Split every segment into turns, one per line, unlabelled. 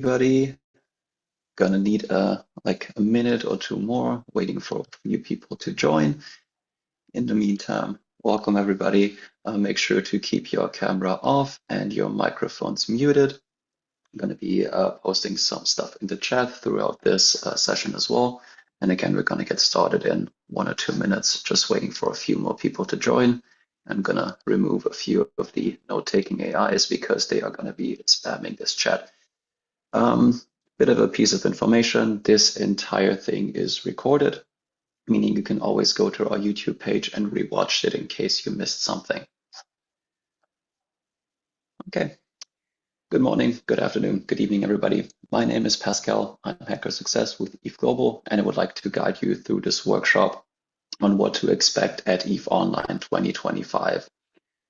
everybody. Gonna need like a minute or two more, waiting for a few people to join. In the meantime, welcome everybody. Make sure to keep your camera off and your microphones muted. I'm gonna be posting some stuff in the chat throughout this session as well. And again, we're gonna get started in 1 or 2 minutes, just waiting for a few more people to join. I'm gonna remove a few of the note-taking AIs because they are gonna be spamming this chat. Bit of a piece of information, this entire thing is recorded, meaning you can always go to our YouTube page and rewatch it in case you missed something. Okay, good morning, good afternoon, good evening, everybody. My name is Pascal, I'm Hacker Success with ETHGlobal, and I would like to guide you through this workshop on what to expect at ETHOnline 2025.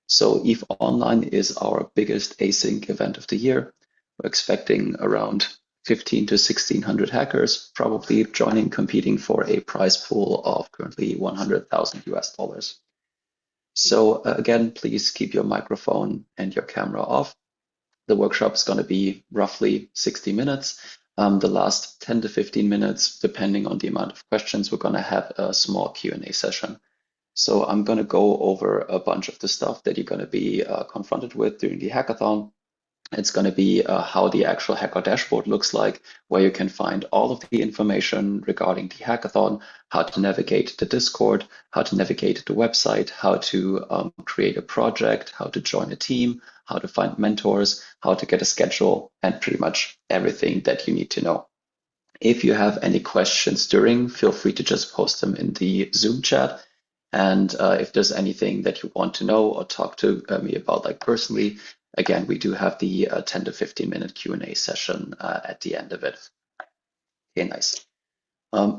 So ETHOnline is our biggest async event of the year. We're expecting around 15 to 1600 hackers probably joining, competing for a prize pool of currently 100,000 US dollars. So again, please keep your microphone and your camera off. The workshop is going to be roughly 60 minutes. The last 10 to 15 minutes, depending on the amount of questions, we're going to have a small Q&A session. So I'm going to go over a bunch of the stuff that you're going to be confronted with during the hackathon. It's going to be how the actual hacker dashboard looks like, where you can find all of the information regarding the hackathon, how to navigate the Discord, how to navigate the website, how to create a project, how to join a team, how to find mentors, how to get a schedule, and pretty much everything that you need to know. If you have any questions during, feel free to just post them in the Zoom chat. And if there's anything that you want to know or talk to me about, like personally, again, we do have the 10 to 15-minute Q&A session at the end of it. Okay, nice.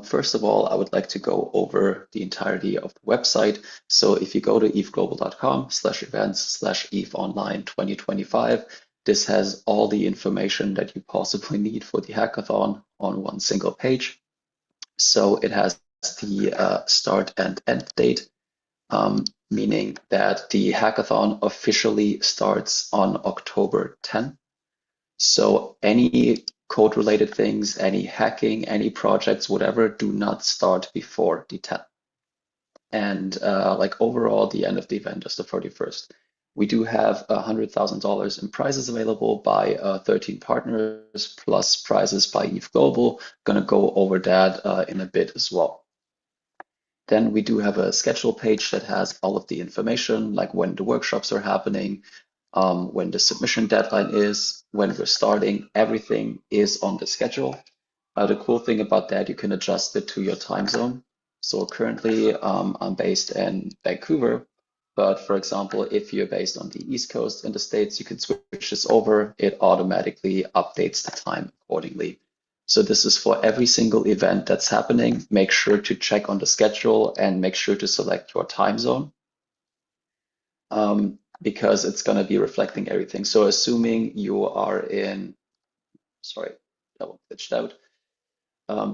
First of all, I would like to go over the entirety of the website. So if you go to ethglobal.com/events/ETHOnline 2025, this has all the information that you possibly need for the hackathon on one single page. So it has the start and end date, meaning that the hackathon officially starts on October 10th. So any code-related things, any hacking, any projects, whatever, do not start before the 10th. And like overall, the end of the event is the 31st. We do have $100,000 in prizes available by 13 partners, plus prizes by ETHGlobal. Gonna go over that in a bit as well. Then we do have a schedule page that has all of the information, like when the workshops are happening, when the submission deadline is, when we're starting, everything is on the schedule. The cool thing about that, you can adjust it to your time zone. So currently I'm based in Vancouver, but for example, if you're based on the East Coast in the States, you can switch this over. It automatically updates the time accordingly. So this is for every single event that's happening. Make sure to check on the schedule and make sure to select your time zone because it's going to be reflecting everything. So assuming you are in, sorry, that one glitched out.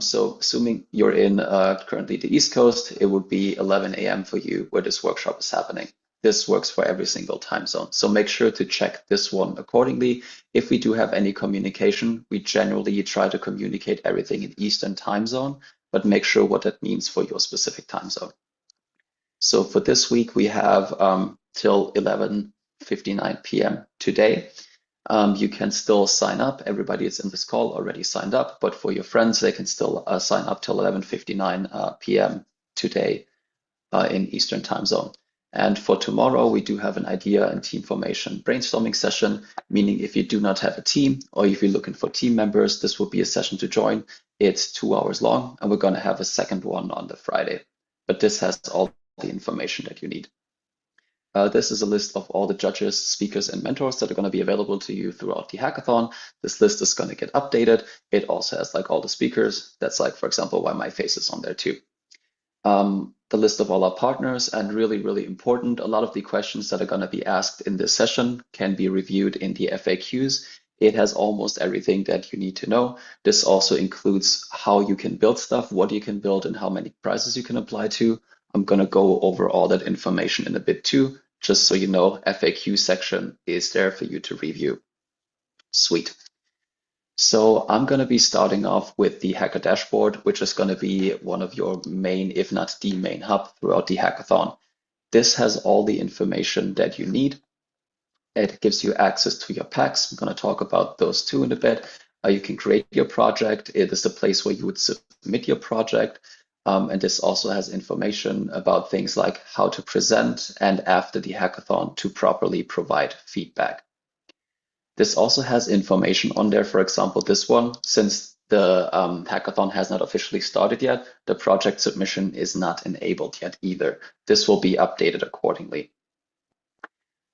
So assuming you're in currently the East Coast, it would be 11 a.m. for you where this workshop is happening. This works for every single time zone. So make sure to check this one accordingly. If we do have any communication, we generally try to communicate everything in Eastern time zone, but make sure what that means for your specific time zone. So for this week, we have till 11:59 p.m. today. You can still sign up. Everybody is in this call already signed up, but for your friends, they can still sign up till 11:59 p.m. today in Eastern time zone. And for tomorrow, we do have an idea and team formation brainstorming session, meaning if you do not have a team or if you're looking for team members, this will be a session to join. It's 2 hours long, and we're going to have a second one on the Friday. But this has all the information that you need. This is a list of all the judges, speakers, and mentors that are going to be available to you throughout the hackathon. This list is going to get updated. It also has like all the speakers. That's like, for example, why my face is on there too. The list of all our partners, and really, really important, a lot of the questions that are going to be asked in this session can be reviewed in the FAQs. It has almost everything that you need to know. This also includes how you can build stuff, what you can build, and how many prizes you can apply to. I'm going to go over all that information in a bit too, just so you know, FAQ section is there for you to review. Sweet. So I'm going to be starting off with the Hacker Dashboard, which is going to be one of your main, if not the main hub throughout the hackathon. This has all the information that you need. It gives you access to your packs. I'm going to talk about those too in a bit. You can create your project. It is the place where you would submit your project. And this also has information about things like how to present and after the hackathon to properly provide feedback. This also has information on there. For example, this one, since the hackathon has not officially started yet, the project submission is not enabled yet either. This will be updated accordingly.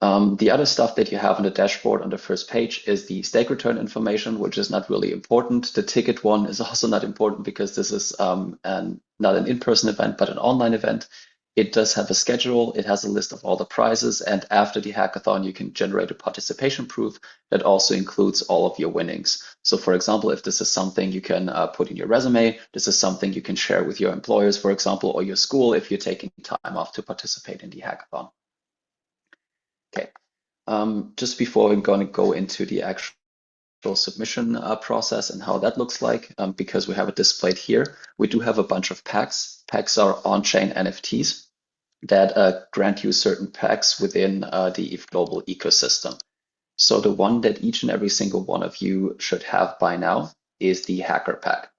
The other stuff that you have on the dashboard on the first page is the stake return information, which is not really important. The ticket one is also not important because this is not an in-person event, but an online event. It does have a schedule. It has a list of all the prizes. And after the hackathon, you can generate a participation proof that also includes all of your winnings. So for example, if this is something you can put in your resume, this is something you can share with your employers, for example, or your school if you're taking time off to participate in the hackathon. Okay, just before I'm going to go into the actual submission process and how that looks like, because we have it displayed here, we do have a bunch of packs. Packs are on-chain NFTs that grant you certain packs within the ETHGlobal ecosystem. So the one that each and every single one of you should have by now is the Hacker Pack.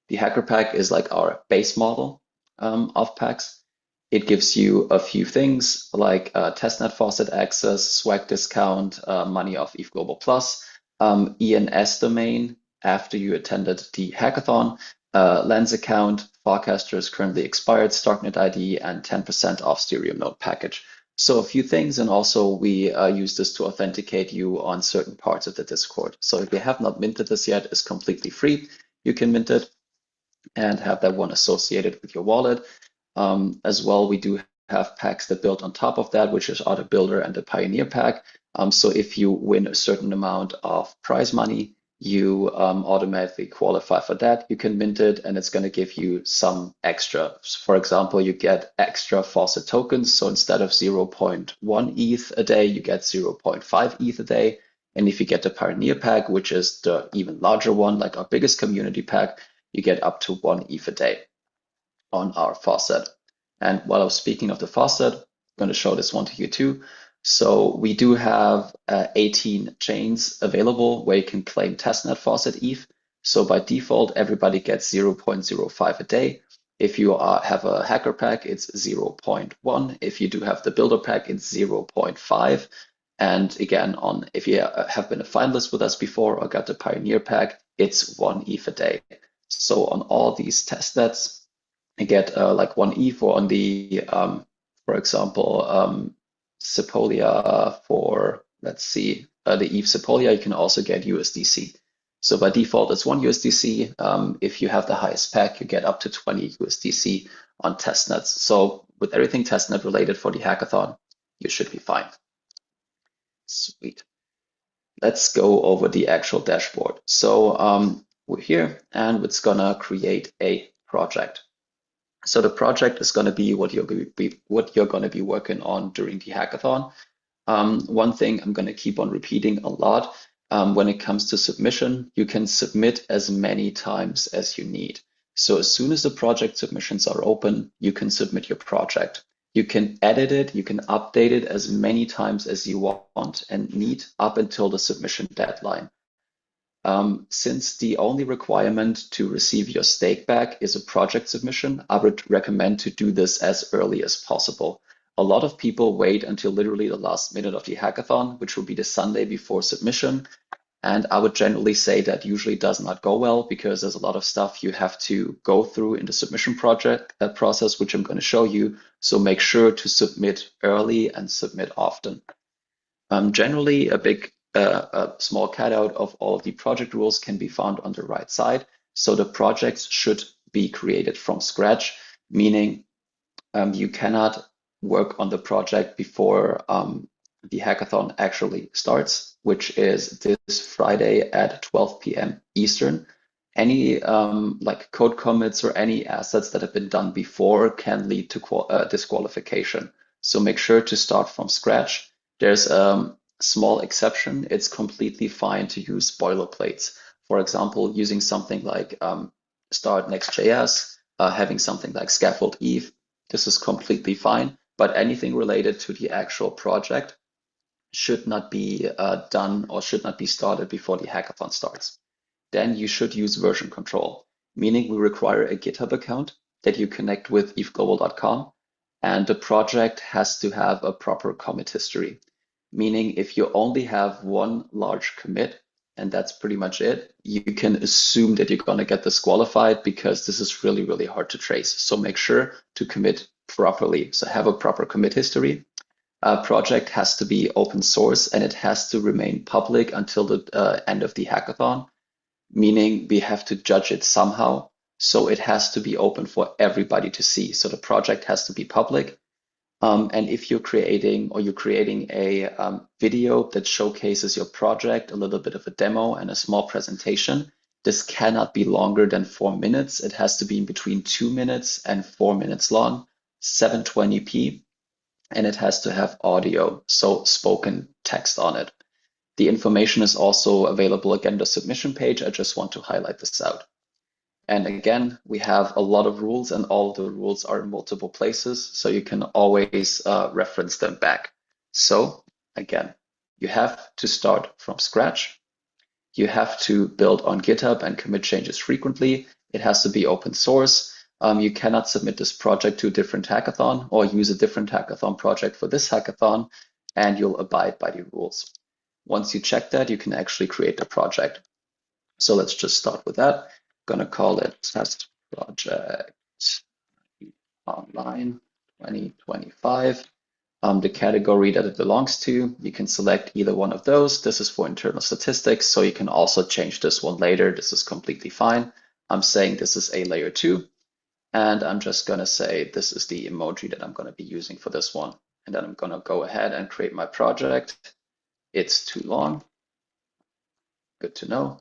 The Hacker Pack is like our base model of packs. It gives you a few things like testnet faucet access, swag discount, money off ETHGlobal Plus, ENS domain after you attended the hackathon, Lens account, Farcaster is currently expired, Starknet ID, and 10% off Ethereum node package. So a few things, and also we use this to authenticate you on certain parts of the Discord. So if you have not minted this yet, it's completely free. You can mint it and have that one associated with your wallet. As well, we do have packs that build on top of that, which is the Builder and the Pioneer pack. So if you win a certain amount of prize money, you automatically qualify for that. You can mint it, and it's going to give you some extra. For example, you get extra faucet tokens. So instead of 0.1 ETH a day, you get 0.5 ETH a day. And if you get the Pioneer pack, which is the even larger one, like our biggest community pack, you get up to 1 ETH a day on our faucet. And while I was speaking of the faucet, I'm going to show this one to you too. So we do have 18 chains available where you can claim testnet faucet ETH. So by default, everybody gets 0.05 a day. If you have a hacker pack, it's 0.1. If you do have the builder pack, it's 0.5. And again, if you have been a finalist with us before or got the Pioneer pack, it's 1 ETH a day. So on all these testnets, I get like 1 ETH on the, for example, Sepolia for, let's see, the ETH Sepolia, you can also get USDC. So by default, it's 1 USDC. If you have the highest pack, you get up to 20 USDC on testnets. So with everything testnet related for the hackathon, you should be fine. Sweet. Let's go over the actual dashboard. So we're here and it's gonna create a project. So the project is going to be what you're going to be working on during the hackathon. One thing I'm going to keep on repeating a lot, when it comes to submission, you can submit as many times as you need. So as soon as the project submissions are open, you can submit your project. You can edit it, you can update it as many times as you want and need up until the submission deadline. Since the only requirement to receive your stake back is a project submission, I would recommend to do this as early as possible. A lot of people wait until literally the last minute of the hackathon, which will be the Sunday before submission. And I would generally say that usually does not go well because there's a lot of stuff you have to go through in the submission process, which I'm going to show you. So make sure to submit early and submit often. Generally, a small cutout of all of the project rules can be found on the right side. So the projects should be created from scratch, meaning you cannot work on the project before the hackathon actually starts, which is this Friday at 12 p.m. Eastern. Any like code commits or any assets that have been done before can lead to disqualification. So make sure to start from scratch. There's a small exception. It's completely fine to use boilerplates. For example, using something like Start Next.js, having something like Scaffold Eve, this is completely fine. But anything related to the actual project should not be done or should not be started before the hackathon starts. Then you should use version control, meaning we require a GitHub account that you connect with ETHGlobal.com, and the project has to have a proper commit history, meaning if you only have one large commit, and that's pretty much it, you can assume that you're going to get disqualified because this is really, really hard to trace. So make sure to commit properly. So have a proper commit history. A project has to be open source and it has to remain public until the end of the hackathon, meaning we have to judge it somehow. So it has to be open for everybody to see. So the project has to be public. And if you're creating a video that showcases your project, a little bit of a demo and a small presentation, this cannot be longer than 4 minutes. It has to be in between 2 minutes and 4 minutes long, 720p, and it has to have audio, so spoken text on it. The information is also available again, the submission page. I just want to highlight this out. And again, we have a lot of rules and all of the rules are in multiple places, so you can always reference them back. So again, you have to start from scratch. You have to build on GitHub and commit changes frequently. It has to be open source. You cannot submit this project to a different hackathon or use a different hackathon project for this hackathon, and you'll abide by the rules. Once you check that, you can actually create the project. So let's just start with that. Going to call it test project online 2025. The category that it belongs to, you can select either one of those. This is for internal statistics, so you can also change this one later. This is completely fine. I'm saying this is a layer 2, and I'm just going to say this is the emoji that I'm going to be using for this one. And then I'm going to go ahead and create my project. It's too long. Good to know.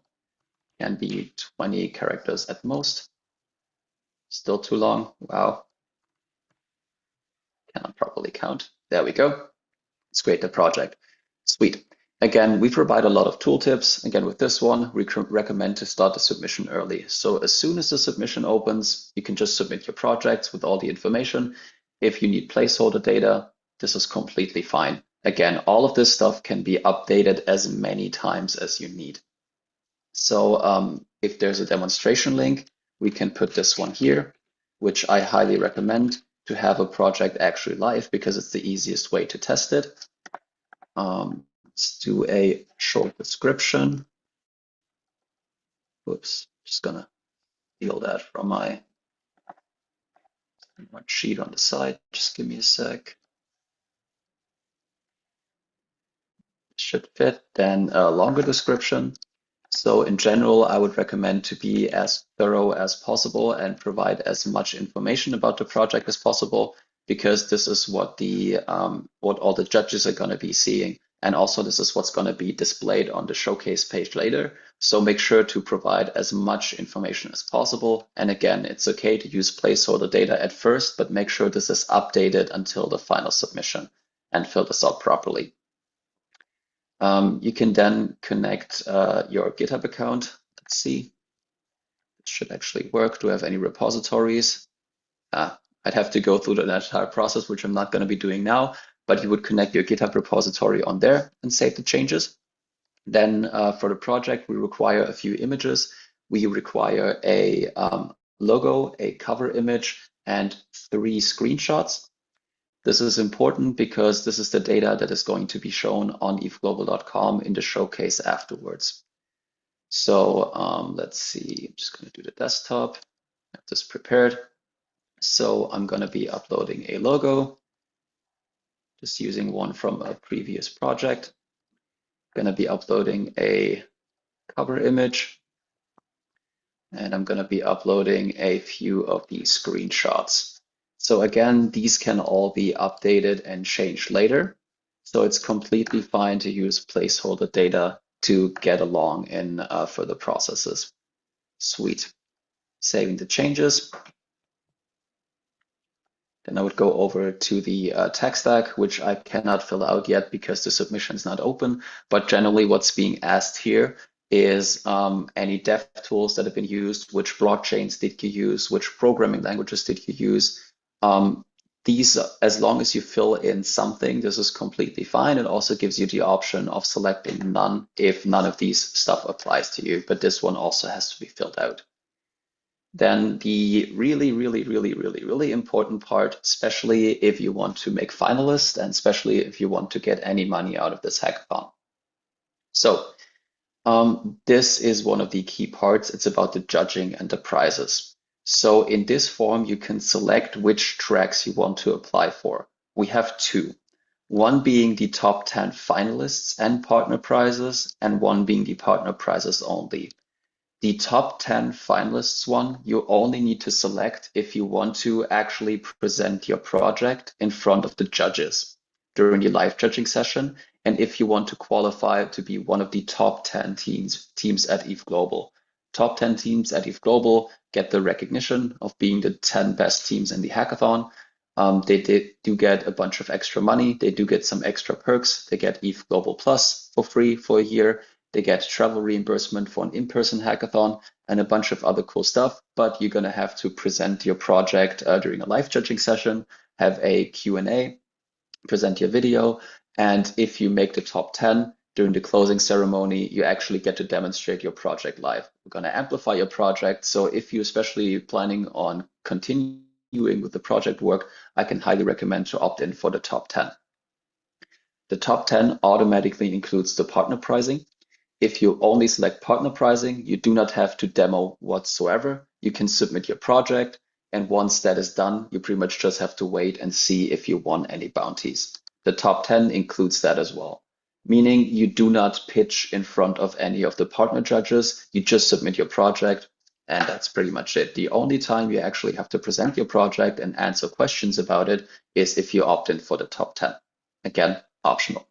Can be 20 characters at most. Still too long. Wow. Cannot properly count. There we go. Let's create the project. Sweet. Again, we provide a lot of tooltips. Again, with this one, we recommend to start the submission early. So as soon as the submission opens, you can just submit your projects with all the information. If you need placeholder data, this is completely fine. Again, all of this stuff can be updated as many times as you need. So if there's a demonstration link, we can put this one here, which I highly recommend to have a project actually live because it's the easiest way to test it. Let's do a short description. Whoops, just gonna steal that from my sheet on the side. Just give me a sec. Should fit. Then a longer description. So in general, I would recommend to be as thorough as possible and provide as much information about the project as possible, because this is what what all the judges are going to be seeing. And also this is what's going to be displayed on the showcase page later. So make sure to provide as much information as possible. And again, it's okay to use placeholder data at first, but make sure this is updated until the final submission and fill this out properly. You can then connect your GitHub account. Let's see. It should actually work. Do I have any repositories? I'd have to go through the entire process, which I'm not going to be doing now, but you would connect your GitHub repository on there and save the changes. Then for the project, we require a few images. We require a logo, a cover image, and 3 screenshots. This is important because this is the data that is going to be shown on ETHGlobal.com in the showcase afterwards. So let's see, I'm just going to do the desktop. I have this prepared. So I'm going to be uploading a logo, just using one from a previous project. I'm going to be uploading a cover image, and I'm going to be uploading a few of these screenshots. So again, these can all be updated and changed later. So it's completely fine to use placeholder data to get along in further processes. Sweet. Saving the changes. Then I would go over to the tech stack, which I cannot fill out yet because the submission is not open. But generally what's being asked here is any dev tools that have been used, which blockchains did you use, which programming languages did you use. These, as long as you fill in something, this is completely fine. It also gives you the option of selecting none if none of these stuff applies to you, but this one also has to be filled out. Then the really important part, especially if you want to make finalists and especially if you want to get any money out of this hackathon. So this is one of the key parts. It's about the judging and the prizes. So in this form, you can select which tracks you want to apply for. We have two, one being the top 10 finalists and partner prizes, and one being the partner prizes only. The top 10 finalists one, you only need to select if you want to actually present your project in front of the judges during the live judging session, and if you want to qualify to be one of the top 10 teams at ETHGlobal. Top 10 teams at ETHGlobal get the recognition of being the 10 best teams in the hackathon. They do get a bunch of extra money. They do get some extra perks. They get ETHGlobal Plus for free for a year. They get travel reimbursement for an in-person hackathon and a bunch of other cool stuff, but you're going to have to present your project during a live judging session, have a Q&A, present your video, and if you make the top 10 during the closing ceremony, you actually get to demonstrate your project live. We're going to amplify your project, so if you're especially planning on continuing with the project work, I can highly recommend to opt in for the top 10. The top 10 automatically includes the partner pricing. If you only select partner pricing, you do not have to demo whatsoever. You can submit your project, and once that is done, you pretty much just have to wait and see if you won any bounties. The top 10 includes that as well, meaning you do not pitch in front of any of the partner judges. You just submit your project, and that's pretty much it. The only time you actually have to present your project and answer questions about it is if you opt in for the top 10. Again, optional.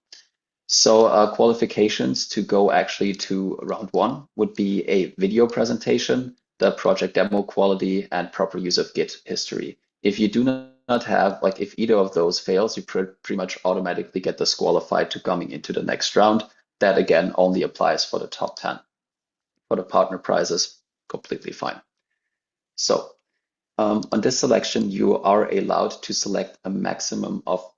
So qualifications to go actually to round one would be a video presentation, the project demo quality, and proper use of Git history. If you do not have, like if either of those fails, you pretty much automatically get disqualified to coming into the next round. That again only applies for the top 10. For the partner prizes, completely fine. So on this selection, you are allowed to select a maximum of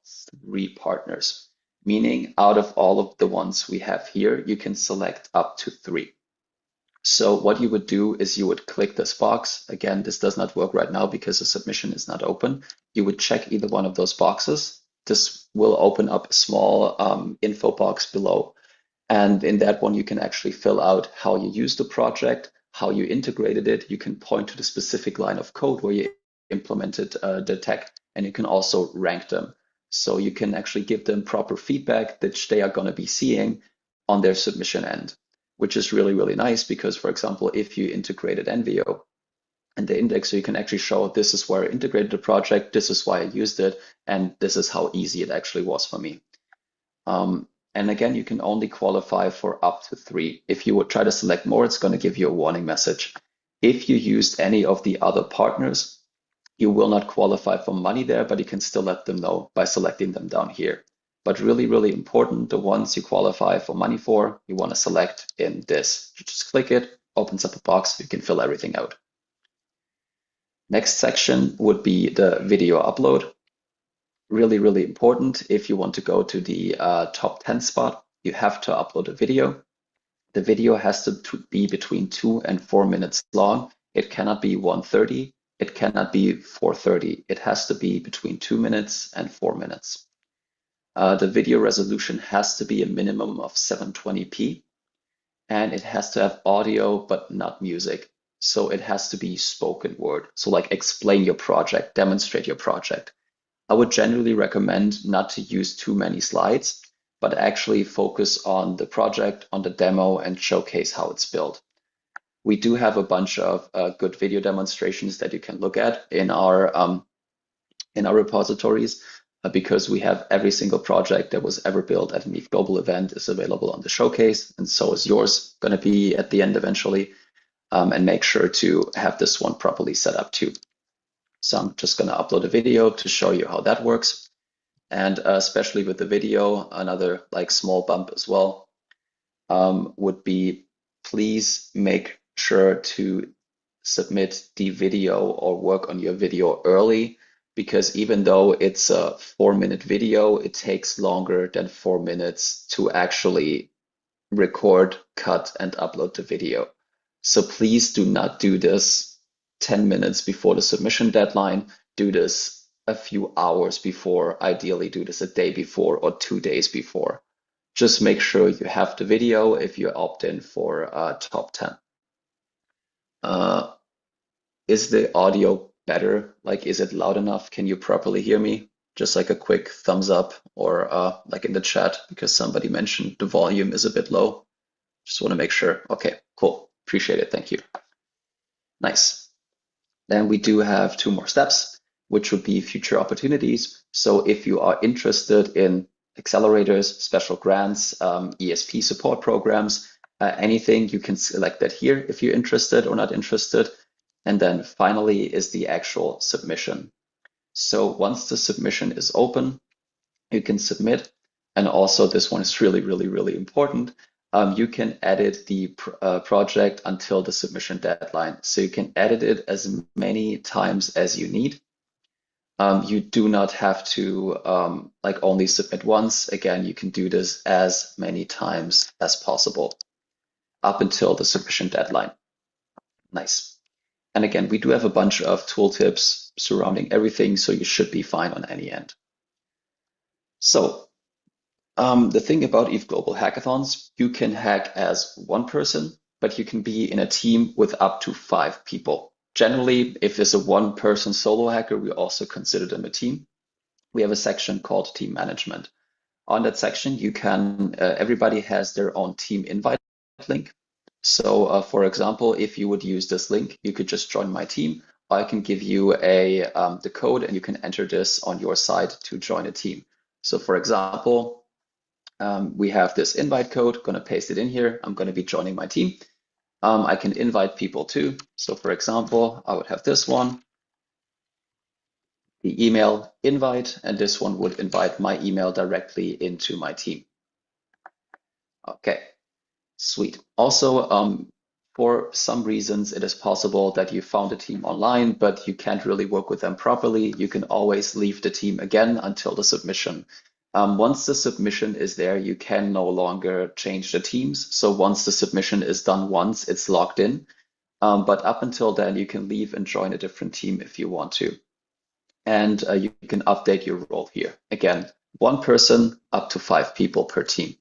3 partners. Meaning out of all of the ones we have here, you can select up to 3. So what you would do is you would click this box. Again, this does not work right now because the submission is not open. You would check either one of those boxes. This will open up a small info box below. And in that one, you can actually fill out how you use the project, how you integrated it. You can point to the specific line of code where you implemented the tech, and you can also rank them. So you can actually give them proper feedback that they are going to be seeing on their submission end, which is really nice because, for example, if you integrated Envio and the indexer, you can actually show this is where I integrated the project, this is why I used it, and this is how easy it actually was for me. And again, you can only qualify for up to 3. If you would try to select more, it's going to give you a warning message. If you used any of the other partners, you will not qualify for money there, but you can still let them know by selecting them down here. But really important, the ones you qualify for money for, you want to select in this. You just click it, opens up a box, you can fill everything out. Next section would be the video upload. Really important. If you want to go to the top 10 spot, you have to upload a video. The video has to be between 2 and 4 minutes long. It cannot be 1:30. It cannot be 4:30. It has to be between 2 minutes and 4 minutes. The video resolution has to be a minimum of 720p, and it has to have audio but not music. So it has to be spoken word. So like explain your project, demonstrate your project. I would generally recommend not to use too many slides, but actually focus on the project, on the demo, and showcase how it's built. We do have a bunch of good video demonstrations that you can look at in our repositories because we have every single project that was ever built at an ETHGlobal event is available on the showcase, and so is yours going to be at the end eventually. And make sure to have this one properly set up too. So I'm just going to upload a video to show you how that works. And especially with the video, another like small bump as well would be please make sure to submit the video or work on your video early, because even though it's a 4-minute video, it takes longer than 4 minutes to actually record, cut, and upload the video. So please do not do this 10 minutes before the submission deadline. Do this a few hours before, ideally do this a day before or 2 days before. Just make sure you have the video if you opt in for top 10. Is the audio better? Like, is it loud enough? Can you properly hear me? Just like a quick thumbs up or like in the chat, because somebody mentioned the volume is a bit low. Just want to make sure. Okay, cool. Appreciate it. Thank you. Nice. Then we do have 2 more steps, which would be future opportunities. So if you are interested in accelerators, special grants, ESP support programs, anything, you can select that here if you're interested or not interested. And then finally is the actual submission. So once the submission is open, you can submit. And also this one is really, really, really important. You can edit the project until the submission deadline. So you can edit it as many times as you need. You do not have to like only submit once. Again, you can do this as many times as possible up until the submission deadline. Nice. And again, we do have a bunch of tooltips surrounding everything, so you should be fine on any end. So the thing about ETHGlobal hackathons, you can hack as one person, but you can be in a team with up to 5 people. Generally, if it's a one-person solo hacker, we also consider them a team. We have a section called team management. On that section, you can, everybody has their own team invite link. So for example, if you would use this link, you could just join my team. I can give you the code and you can enter this on your side to join a team. So for example, we have this invite code, going to paste it in here. I'm going to be joining my team. I can invite people too. So for example, I would have this one, the email invite, and this one would invite my email directly into my team. Okay. Sweet. Also, for some reasons, it is possible that you found a team online, but you can't really work with them properly. You can always leave the team again until the submission. Once the submission is there, you can no longer change the teams. So once the submission is done once, it's locked in. But up until then, you can leave and join a different team if you want to. And you can update your role here. Again, one person, up to 5 people per team.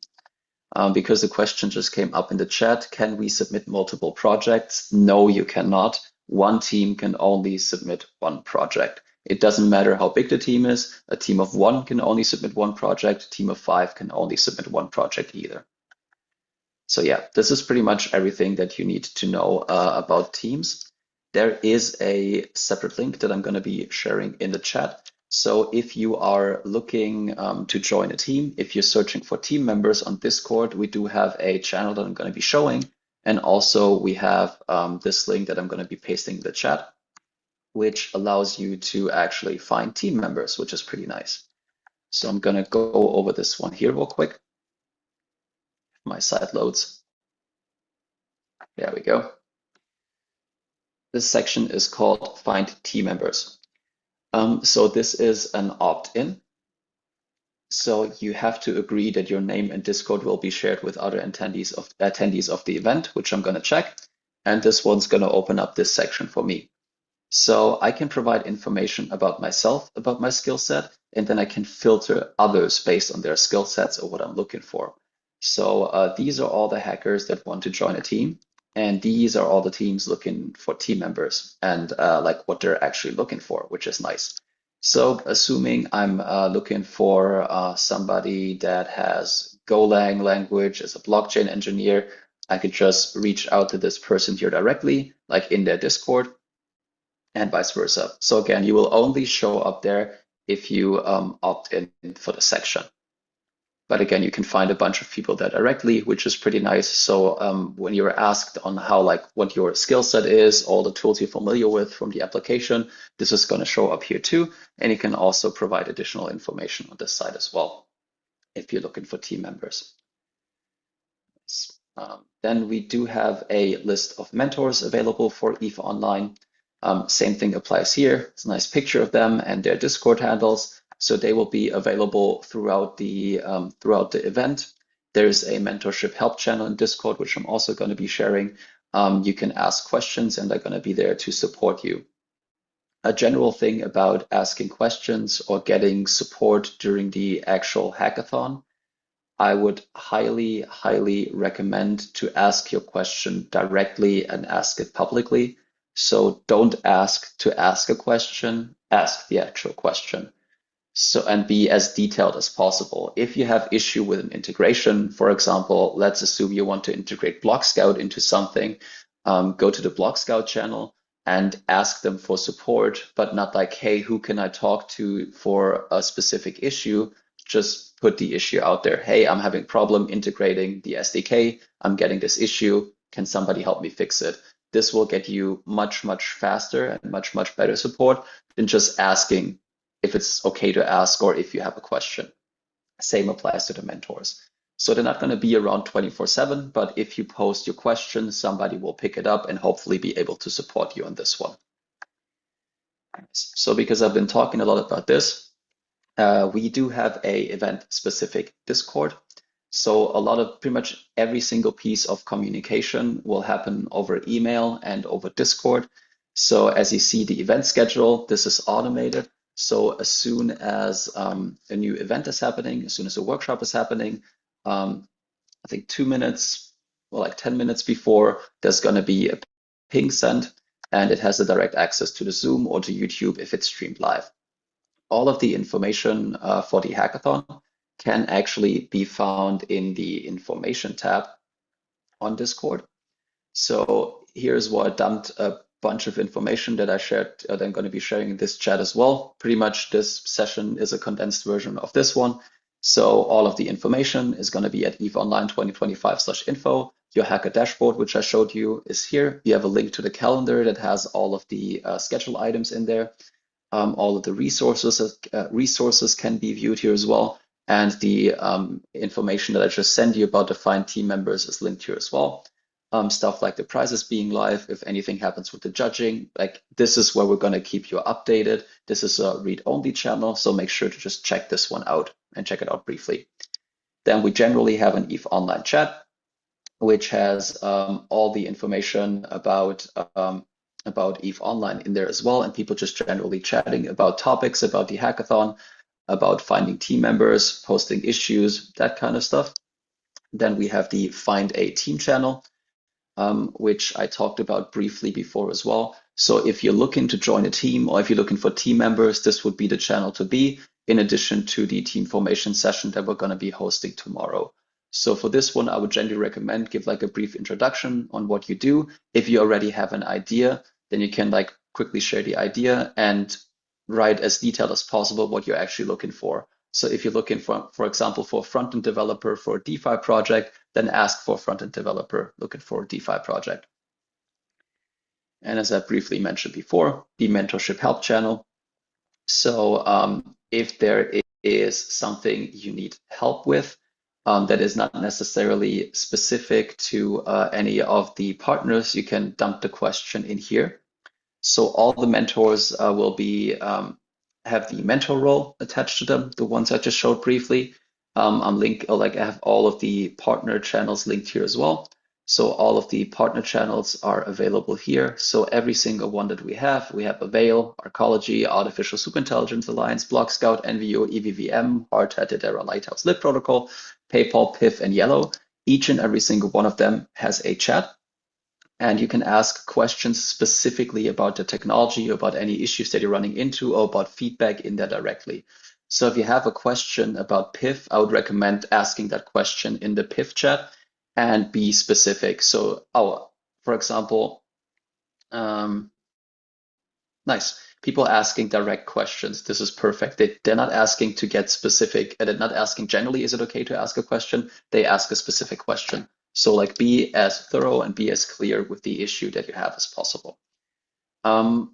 Because the question just came up in the chat, can we submit multiple projects? No, you cannot. One team can only submit one project. It doesn't matter how big the team is. A team of 1 can only submit one project. A team of 5 can only submit one project either. So yeah, this is pretty much everything that you need to know about teams. There is a separate link that I'm going to be sharing in the chat. So if you are looking to join a team, if you're searching for team members on Discord, we do have a channel that I'm going to be showing. And also we have this link that I'm going to be pasting in the chat, which allows you to actually find team members, which is pretty nice. So I'm going to go over this one here real quick. My site loads. There we go. This section is called Find Team Members. So this is an opt-in. So you have to agree that your name and Discord will be shared with other attendees of the event, which I'm going to check. And this one's going to open up this section for me. So I can provide information about myself, about my skill set, and then I can filter others based on their skill sets or what I'm looking for. So these are all the hackers that want to join a team. And these are all the teams looking for team members and like what they're actually looking for, which is nice. So assuming I'm looking for somebody that has Golang language as a blockchain engineer, I could just reach out to this person here directly, like in their Discord, and vice versa. So again, you will only show up there if you opt in for the section. But again, you can find a bunch of people there directly, which is pretty nice. So when you're asked on how, like, what your skill set is, all the tools you're familiar with from the application, this is going to show up here too. And you can also provide additional information on this side as well, if you're looking for team members. Then we do have a list of mentors available for ETHOnline. Same thing applies here. It's a nice picture of them and their Discord handles. So they will be available throughout the event. There's a mentorship help channel in Discord, which I'm also going to be sharing. You can ask questions and they're going to be there to support you. A general thing about asking questions or getting support during the actual hackathon, I would highly, highly recommend to ask your question directly and ask it publicly. So don't ask to ask a question, ask the actual question. So, and be as detailed as possible. If you have issue with an integration, for example, let's assume you want to integrate Block Scout into something, go to the Block Scout channel and ask them for support, but not like, hey, who can I talk to for a specific issue? Just put the issue out there. Hey, I'm having problem integrating the SDK. I'm getting this issue. Can somebody help me fix it? This will get you much, much faster and much, much better support than just asking if it's okay to ask or if you have a question. Same applies to the mentors. So they're not going to be around 24/7, but if you post your question, somebody will pick it up and hopefully be able to support you on this one. So because I've been talking a lot about this, we do have a event-specific Discord. So a lot of pretty much every single piece of communication will happen over email and over Discord. So as you see the event schedule, this is automated. So as soon as a new event is happening, as soon as a workshop is happening, I think 2 minutes or like 10 minutes before, there's going to be a ping sent, and it has a direct access to the Zoom or to YouTube if it's streamed live. All of the information for the hackathon can actually be found in the information tab on Discord. So here's where I dumped a bunch of information that I shared, that I'm going to be sharing in this chat as well. Pretty much this session is a condensed version of this one. So all of the information is going to be at ETHOnline 2025/info. Your hacker dashboard, which I showed you, is here. You have a link to the calendar that has all of the schedule items in there. All of the resources can be viewed here as well. And the information that I just sent you about the find team members is linked here as well. Stuff like the prizes being live, if anything happens with the judging, like this is where we're going to keep you updated. This is a read-only channel, so make sure to just check this one out and check it out briefly. Then we generally have an ETHOnline chat, which has all the information about ETHOnline in there as well, and people just generally chatting about topics, about the hackathon, about finding team members, posting issues, that kind of stuff. Then we have the Find a Team channel, which I talked about briefly before as well. So if you're looking to join a team or if you're looking for team members, this would be the channel to be, in addition to the team formation session that we're going to be hosting tomorrow. So for this one, I would generally recommend give like a brief introduction on what you do. If you already have an idea, then you can like quickly share the idea and write as detailed as possible what you're actually looking for. So if you're looking for example, for a front-end developer for a DeFi project, then ask for a front-end developer looking for a DeFi project. And as I briefly mentioned before, the mentorship help channel. So if there is something you need help with that is not necessarily specific to any of the partners, you can dump the question in here. So all the mentors will be have the mentor role attached to them, the ones I just showed briefly. I have all of the partner channels linked here as well. So all of the partner channels are available here. So every single one that we have Avail, Arcology, Artificial Superintelligence Alliance, Block Scout, NVO, EVVM, Hard Hat, Hedera, Lighthouse, Lit Protocol, PayPal, PIF, and Yellow. Each and every single one of them has a chat. And you can ask questions specifically about the technology, about any issues that you're running into, or about feedback in there directly. So if you have a question about PIF, I would recommend asking that question in the PIF chat and be specific. So, for example, nice. People asking direct questions. This is perfect. They're not asking to get specific. They're not asking generally, is it okay to ask a question? They ask a specific question. So like be as thorough and be as clear with the issue that you have as possible. Awesome.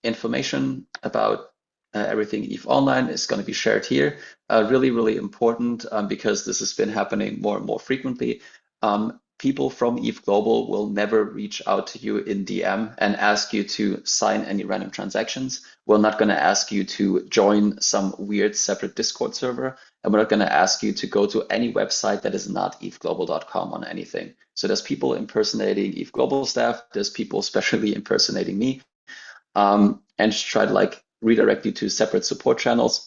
Information about everything ETHOnline is going to be shared here. Really, really important because this has been happening more and more frequently. People from ETHGlobal will never reach out to you in DM and ask you to sign any random transactions. We're not going to ask you to join some weird separate Discord server, and we're not going to ask you to go to any website that is not ethglobal.com on anything. So there's people impersonating ETHGlobal staff, there's people especially impersonating me, and try to like redirect you to separate support channels.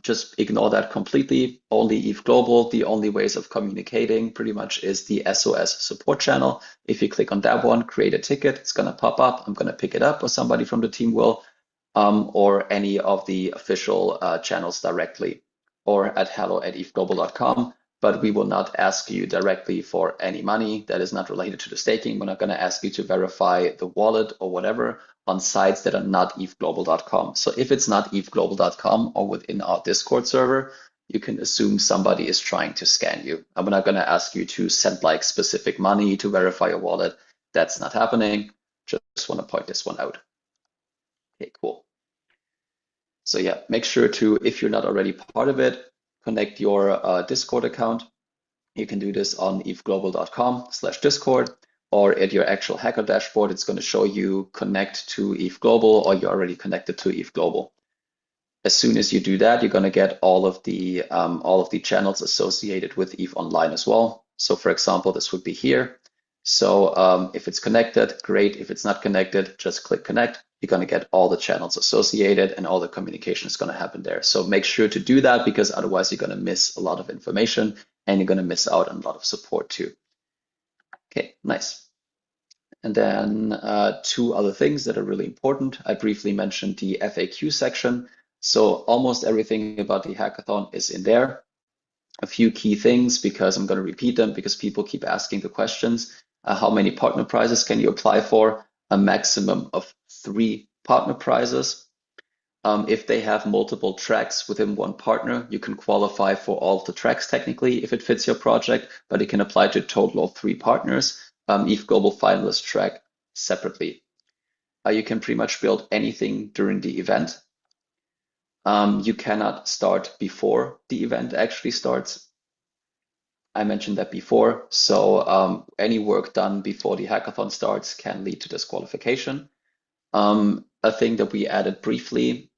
Just ignore that completely. Only ETHGlobal, the only ways of communicating pretty much is the SOS support channel. If you click on that one, create a ticket, it's going to pop up. I'm going to pick it up, or somebody from the team will, or any of the official channels directly, or at hello@ethglobal.com. But we will not ask you directly for any money that is not related to the staking. We're not going to ask you to verify the wallet or whatever on sites that are not ethglobal.com. So if it's not ethglobal.com or within our Discord server, you can assume somebody is trying to scam you. And we're not going to ask you to send like specific money to verify your wallet. That's not happening. Just want to point this one out. Okay, cool. So yeah, make sure to, if you're not already part of it, connect your Discord account. You can do this on ethglobal.com/Discord, or at your actual hacker dashboard, it's going to show you connect to ETHGlobal, or you're already connected to ETHGlobal. As soon as you do that, you're going to get all of the channels associated with ETHOnline as well. So for example, this would be here. So if it's connected, great. If it's not connected, just click connect. You're going to get all the channels associated, and all the communication is going to happen there. So make sure to do that, because otherwise you're going to miss a lot of information, and you're going to miss out on a lot of support too. Okay, nice. And then two other things that are really important. I briefly mentioned the FAQ section. So almost everything about the hackathon is in there. A few key things, because I'm going to repeat them because people keep asking the questions. How many partner prizes can you apply for? A maximum of 3 partner prizes. If they have multiple tracks within one partner, you can qualify for all of the tracks technically if it fits your project, but it can apply to a total of 3 partners. ETHGlobal finalist track separately. You can pretty much build anything during the event. You cannot start before the event actually starts. I mentioned that before. So any work done before the hackathon starts can lead to disqualification. A thing that we added briefly,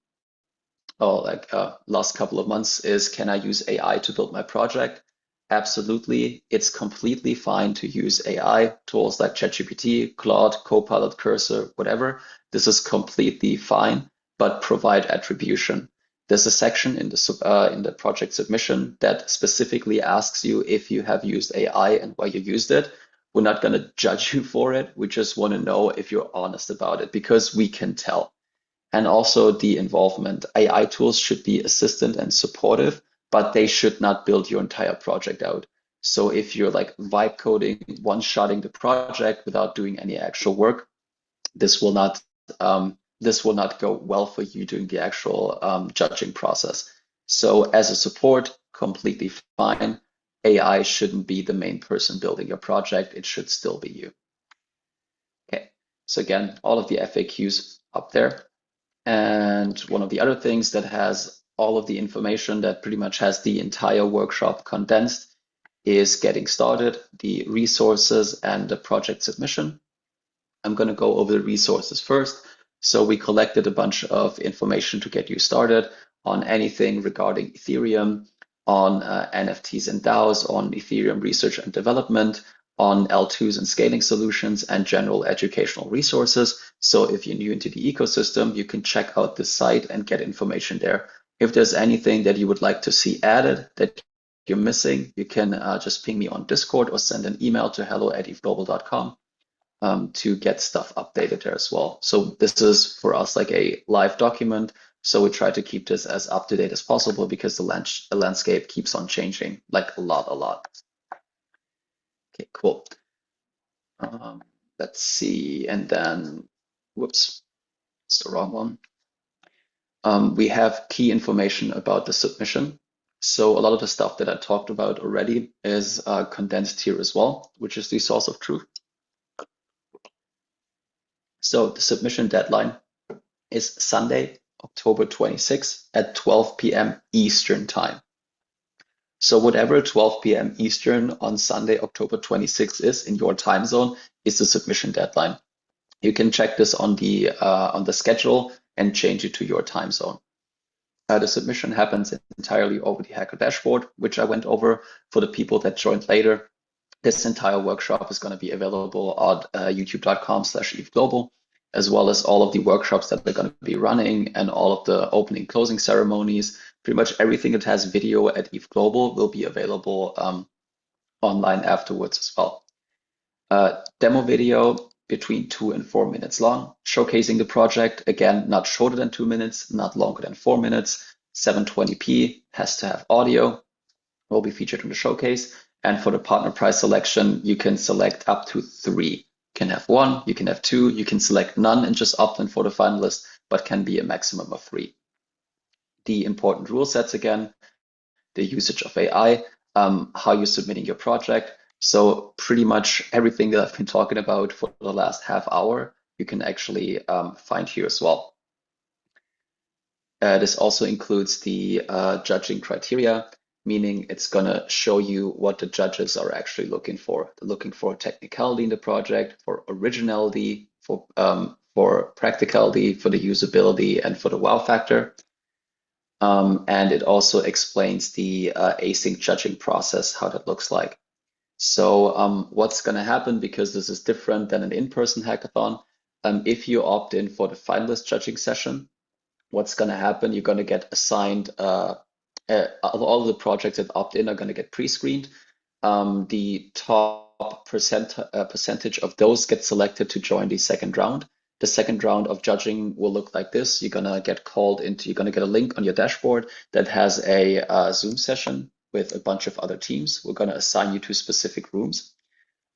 last couple of months, is can I use AI to build my project? Absolutely. It's completely fine to use AI tools like ChatGPT, Claude, Copilot, Cursor, whatever. This is completely fine, but provide attribution. There's a section in the project submission that specifically asks you if you have used AI and why you used it. We're not going to judge you for it. We just want to know if you're honest about it, because we can tell. And also the involvement. AI tools should be assistant and supportive, but they should not build your entire project out. So if you're like vibe coding, one-shotting the project without doing any actual work, this will not go well for you during the actual judging process. So as a support, completely fine. AI shouldn't be the main person building your project. It should still be you. Okay, so again, all of the FAQs up there. And one of the other things that has all of the information, that pretty much has the entire workshop condensed, is getting started, the resources, and the project submission. I'm going to go over the resources first. So we collected a bunch of information to get you started on anything regarding Ethereum, on NFTs and DAOs, on Ethereum research and development, on L2s and scaling solutions, and general educational resources. So if you're new into the ecosystem, you can check out the site and get information there. If there's anything that you would like to see added that you're missing, you can just ping me on Discord or send an email to hello@ethglobal.com to get stuff updated there as well. So this is for us like a live document. So we try to keep this as up to date as possible, because the landscape keeps on changing, like a lot. Okay, cool. Let's see, and then, whoops, it's the wrong one. We have key information about the submission. So a lot of the stuff that I talked about already is condensed here as well, which is the source of truth. So the submission deadline is Sunday, October 26th at 12 p.m. Eastern time. So whatever 12 p.m. Eastern on Sunday, October 26th is in your time zone is the submission deadline. You can check this on the schedule and change it to your time zone. The submission happens entirely over the Hacker dashboard, which I went over. For the people that joined later, this entire workshop is going to be available on youtube.com/ETHGlobal, as well as all of the workshops that they're going to be running and all of the opening closing ceremonies. Pretty much everything that has video at ETHGlobal will be available online afterwards as well. Demo video between 2 and 4 minutes long, showcasing the project. Again, not shorter than 2 minutes, not longer than 4 minutes. 720p, has to have audio, will be featured in the showcase. And for the partner price selection, you can select up to 3. You can have 1, you can have 2, you can select none and just opt in for the finalist, but can be a maximum of 3. The important rule sets again, the usage of AI, how you're submitting your project. So pretty much everything that I've been talking about for the last half hour, you can actually find here as well. This also includes the judging criteria, meaning it's going to show you what the judges are actually looking for. They're looking for technicality in the project, for originality, for practicality, for the usability, and for the wow factor. And it also explains the async judging process, how that looks like. So what's going to happen, because this is different than an in-person hackathon, if you opt in for the finalist judging session, what's going to happen, you're going to get assigned, all of the projects that opt in are going to get pre-screened. The top percentage of those get selected to join the second round. The second round of judging will look like this. You're going to get called into, you're going to get a link on your dashboard that has a Zoom session with a bunch of other teams. We're going to assign you to specific rooms.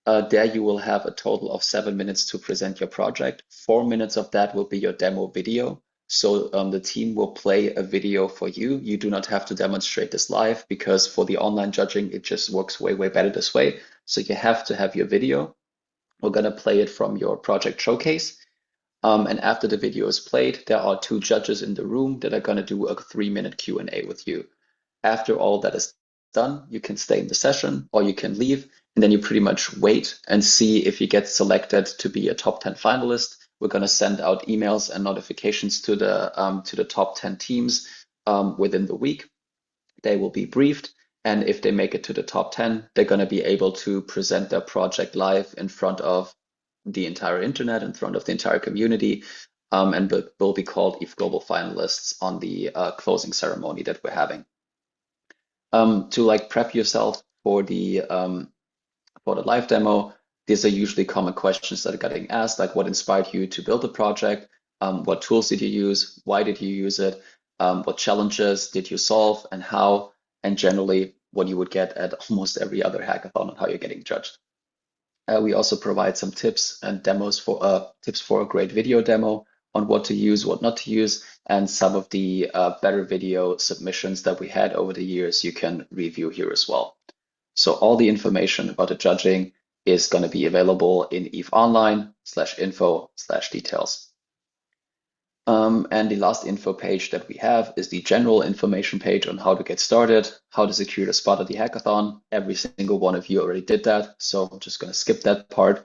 There you will have a total of 7 minutes to present your project. 4 minutes of that will be your demo video. So the team will play a video for you. You do not have to demonstrate this live, because for the online judging, it just works way, way better this way. So you have to have your video. We're going to play it from your project showcase. And after the video is played, there are 2 judges in the room that are going to do a 3-minute Q&A with you. After all that is done, you can stay in the session or you can leave, and then you pretty much wait and see if you get selected to be a top 10 finalist. We're going to send out emails and notifications to the top 10 teams within the week. They will be briefed, and if they make it to the top 10, they're going to be able to present their project live in front of the entire internet, in front of the entire community, and will be called ETHGlobal finalists on the closing ceremony that we're having. To like prep yourself for the live demo, these are usually common questions that are getting asked, like what inspired you to build the project, what tools did you use, why did you use it, what challenges did you solve, and how, and generally what you would get at almost every other hackathon on how you're getting judged. We also provide some tips and demos for tips for a great video demo on what to use, what not to use, and some of the better video submissions that we had over the years you can review here as well. So all the information about the judging is going to be available in ETHOnline/info/details. And the last info page that we have is the general information page on how to get started, how to secure the spot at the hackathon. Every single one of you already did that, so I'm just going to skip that part.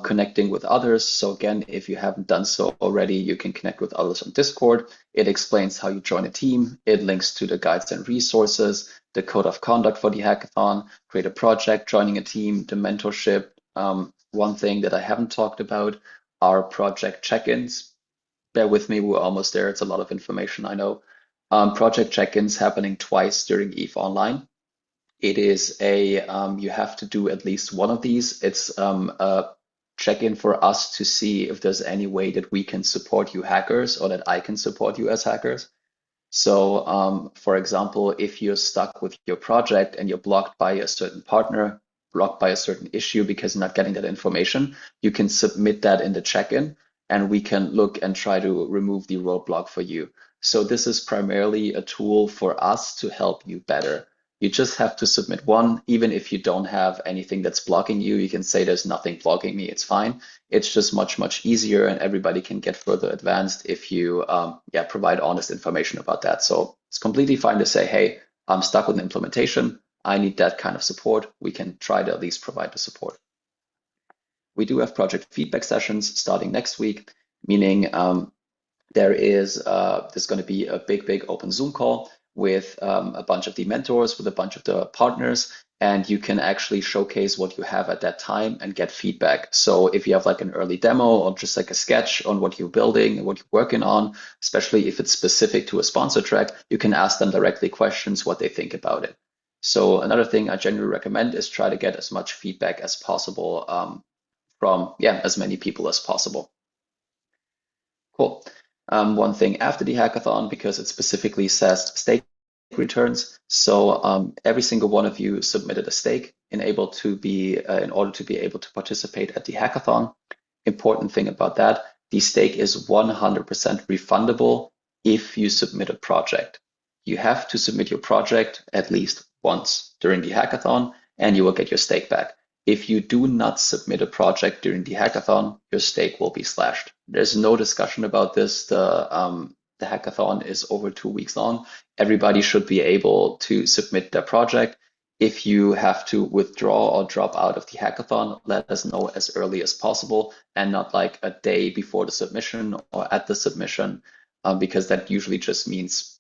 Connecting with others. So again, if you haven't done so already, you can connect with others on Discord. It explains how you join a team. It links to the guides and resources, the code of conduct for the hackathon, create a project, joining a team, the mentorship. One thing that I haven't talked about are project check-ins. Bear with me, we're almost there. It's a lot of information, I know. Project check-ins happening twice during ETHOnline. It is you have to do at least one of these. It's a check-in for us to see if there's any way that we can support you hackers, or that I can support you as hackers. So for example, if you're stuck with your project and you're blocked by a certain partner, blocked by a certain issue because you're not getting that information, you can submit that in the check-in, and we can look and try to remove the roadblock for you. So this is primarily a tool for us to help you better. You just have to submit one, even if you don't have anything that's blocking you. You can say there's nothing blocking me, it's fine. It's just much, much easier, and everybody can get further advanced if you provide honest information about that. So it's completely fine to say, hey, I'm stuck with an implementation. I need that kind of support. We can try to at least provide the support. We do have project feedback sessions starting next week, meaning there's going to be a big open Zoom call with a bunch of the mentors, with a bunch of the partners, and you can actually showcase what you have at that time and get feedback. So if you have like an early demo or just like a sketch on what you're building and what you're working on, especially if it's specific to a sponsor track, you can ask them directly questions, what they think about it. So another thing I generally recommend is try to get as much feedback as possible from as many people as possible. Cool. One thing after the hackathon, because it specifically says stake returns. So every single one of you submitted a stake in order to be able to participate at the hackathon. Important thing about that, the stake is 100% refundable if you submit a project. You have to submit your project at least once during the hackathon, and you will get your stake back. If you do not submit a project during the hackathon, your stake will be slashed. There's no discussion about this. The hackathon is over 2 weeks long. Everybody should be able to submit their project. If you have to withdraw or drop out of the hackathon, let us know as early as possible and not like a day before the submission or at the submission, because that usually just means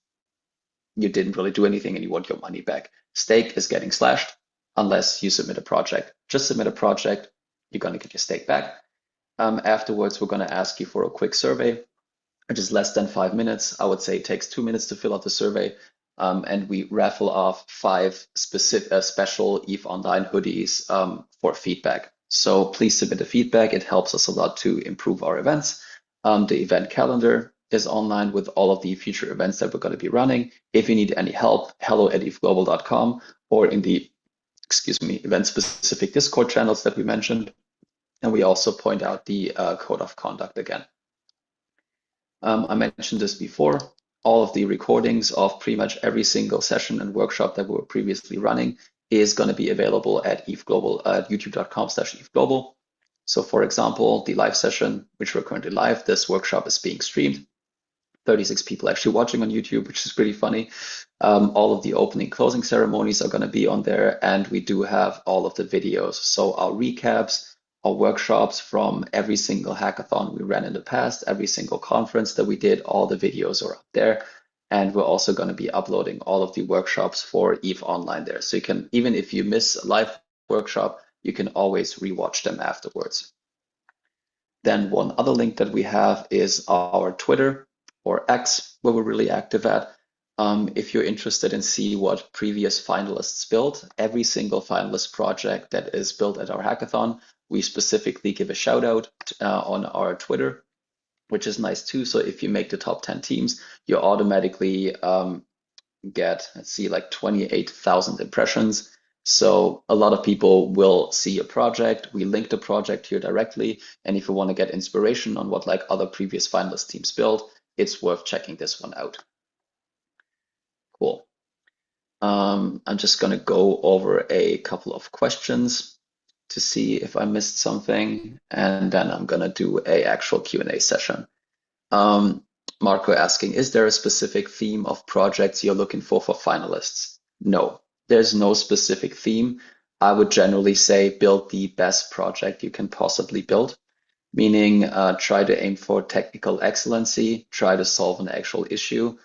you didn't really do anything and you want your money back. Stake is getting slashed unless you submit a project. Just submit a project, you're going to get your stake back. Afterwards, we're going to ask you for a quick survey, which is less than 5 minutes. I would say it takes 2 minutes to fill out the survey. And we raffle off 5 special ETHOnline hoodies for feedback. So please submit the feedback. It helps us a lot to improve our events. The event calendar is online with all of the future events that we're going to be running. If you need any help, hello@ethglobal.com or in the event-specific Discord channels that we mentioned. And we also point out the code of conduct again. I mentioned this before. All of the recordings of pretty much every single session and workshop that we were previously running is going to be available at ETHGlobal, at youtube.com/ETHGlobal. So for example, the live session, which we're currently live, this workshop is being streamed. 36 people actually watching on YouTube, which is pretty funny. All of the opening closing ceremonies are going to be on there, and we do have all of the videos. So our recaps, our workshops from every single hackathon we ran in the past, every single conference that we did, all the videos are up there. And we're also going to be uploading all of the workshops for ETHOnline there. So you can, even if you miss a live workshop, you can always rewatch them afterwards. Then one other link that we have is our Twitter or X, where we're really active at. If you're interested in see what previous finalists built, every single finalist project that is built at our hackathon, we specifically give a shout out on our Twitter, which is nice too. So if you make the top 10 teams, you automatically get, let's see, like 28,000 impressions. So a lot of people will see a project. We link the project here directly. And if you want to get inspiration on what like other previous finalist teams built, it's worth checking this one out. Cool. I'm just going to go over a couple of questions to see if I missed something, and then I'm going to do a actual Q&A session. Marco asking, is there a specific theme of projects you're looking for finalists? No, there's no specific theme. I would generally say build the best project you can possibly build, meaning try to aim for technical excellency, try to solve an actual issue.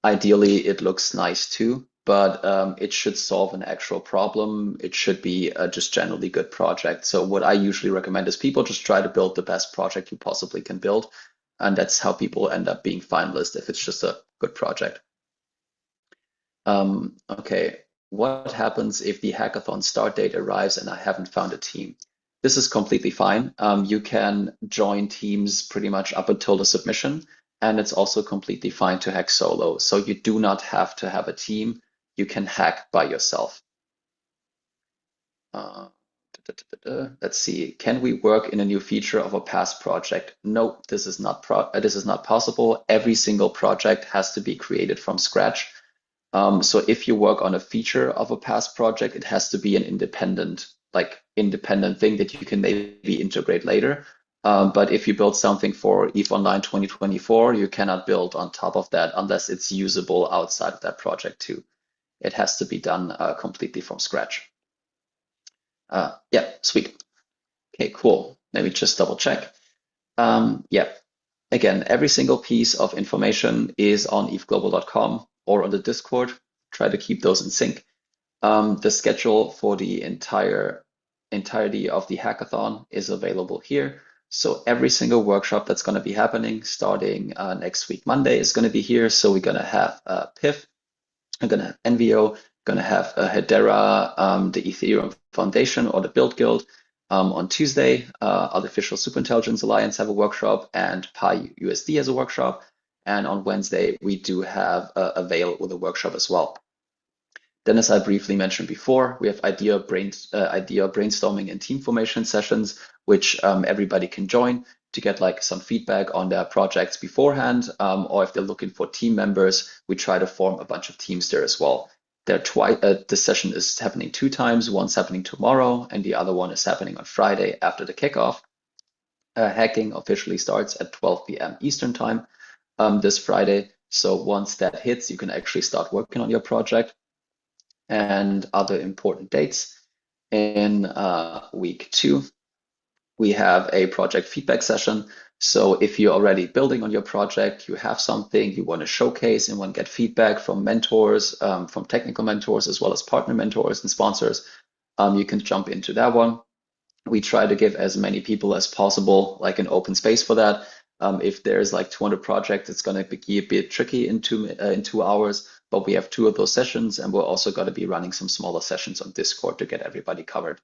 Ideally, it looks nice too, but it should solve an actual problem. It should be a just generally good project. So what I usually recommend is people just try to build the best project you possibly can build. And that's how people end up being finalists if it's just a good project. Okay, what happens if the hackathon start date arrives and I haven't found a team? This is completely fine. You can join teams pretty much up until the submission. And it's also completely fine to hack solo. So you do not have to have a team. You can hack by yourself. Let's see. Can we work in a new feature of a past project? No, this is not possible. Every single project has to be created from scratch. So if you work on a feature of a past project, it has to be an independent thing that you can maybe integrate later. But if you build something for ETHOnline 2024, you cannot build on top of that unless it's usable outside of that project too. It has to be done completely from scratch. Yeah, sweet. Okay, cool. Let me just double check. Yeah, again, every single piece of information is on ethglobal.com or on the Discord. Try to keep those in sync. The schedule for the entirety of the hackathon is available here. So every single workshop that's going to be happening starting next week, Monday, is going to be here. So we're going to have PIF, we're going to have NVO, going to have Hedera, the Ethereum Foundation or the Build Guild. On Tuesday, Artificial Superintelligence Alliance have a workshop and Pi USD has a workshop. And on Wednesday, we do have Avail with a workshop as well. Then, as I briefly mentioned before, we have idea brainstorming and team formation sessions, which everybody can join to get like some feedback on their projects beforehand, or if they're looking for team members, we try to form a bunch of teams there as well. The session is happening 2 times. One's happening tomorrow, and the other one is happening on Friday after the kickoff. Hacking officially starts at 12 p.m. Eastern time this Friday. So once that hits, you can actually start working on your project. And other important dates. In week 2, we have a project feedback session. So if you're already building on your project, you have something you want to showcase and want to get feedback from mentors, from technical mentors, as well as partner mentors and sponsors, you can jump into that one. We try to give as many people as possible like an open space for that. If there's like 200 projects, it's going to be a bit tricky in 2 hours, but we have 2 of those sessions, and we're also going to be running some smaller sessions on Discord to get everybody covered.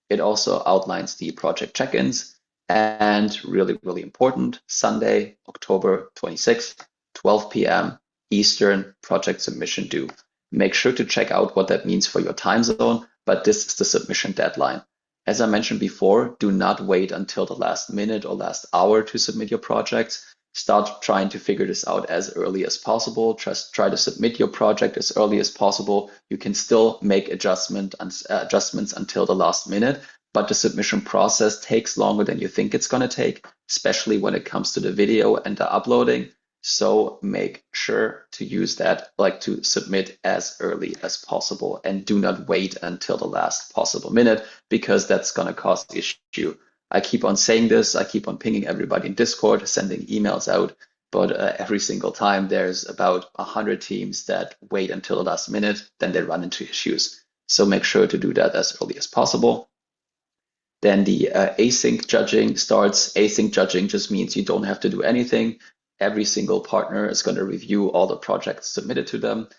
It also outlines the project check-ins, and really, really important, Sunday, October 26th, 12 p.m. Eastern, project submission due. Make sure to check out what that means for your time zone, but this is the submission deadline. As I mentioned before, do not wait until the last minute or last hour to submit your projects. Start trying to figure this out as early as possible. Just try to submit your project as early as possible. You can still make adjustments until the last minute, but the submission process takes longer than you think it's going to take, especially when it comes to the video and the uploading. So make sure to use that, like to submit as early as possible, and do not wait until the last possible minute, because that's going to cause the issue. I keep on saying this, I keep on pinging everybody in Discord, sending emails out, but every single time there's about 100 teams that wait until the last minute, then they run into issues. So make sure to do that as early as possible. Then the async judging starts. Async judging just means you don't have to do anything. Every single partner is going to review all the projects submitted to them.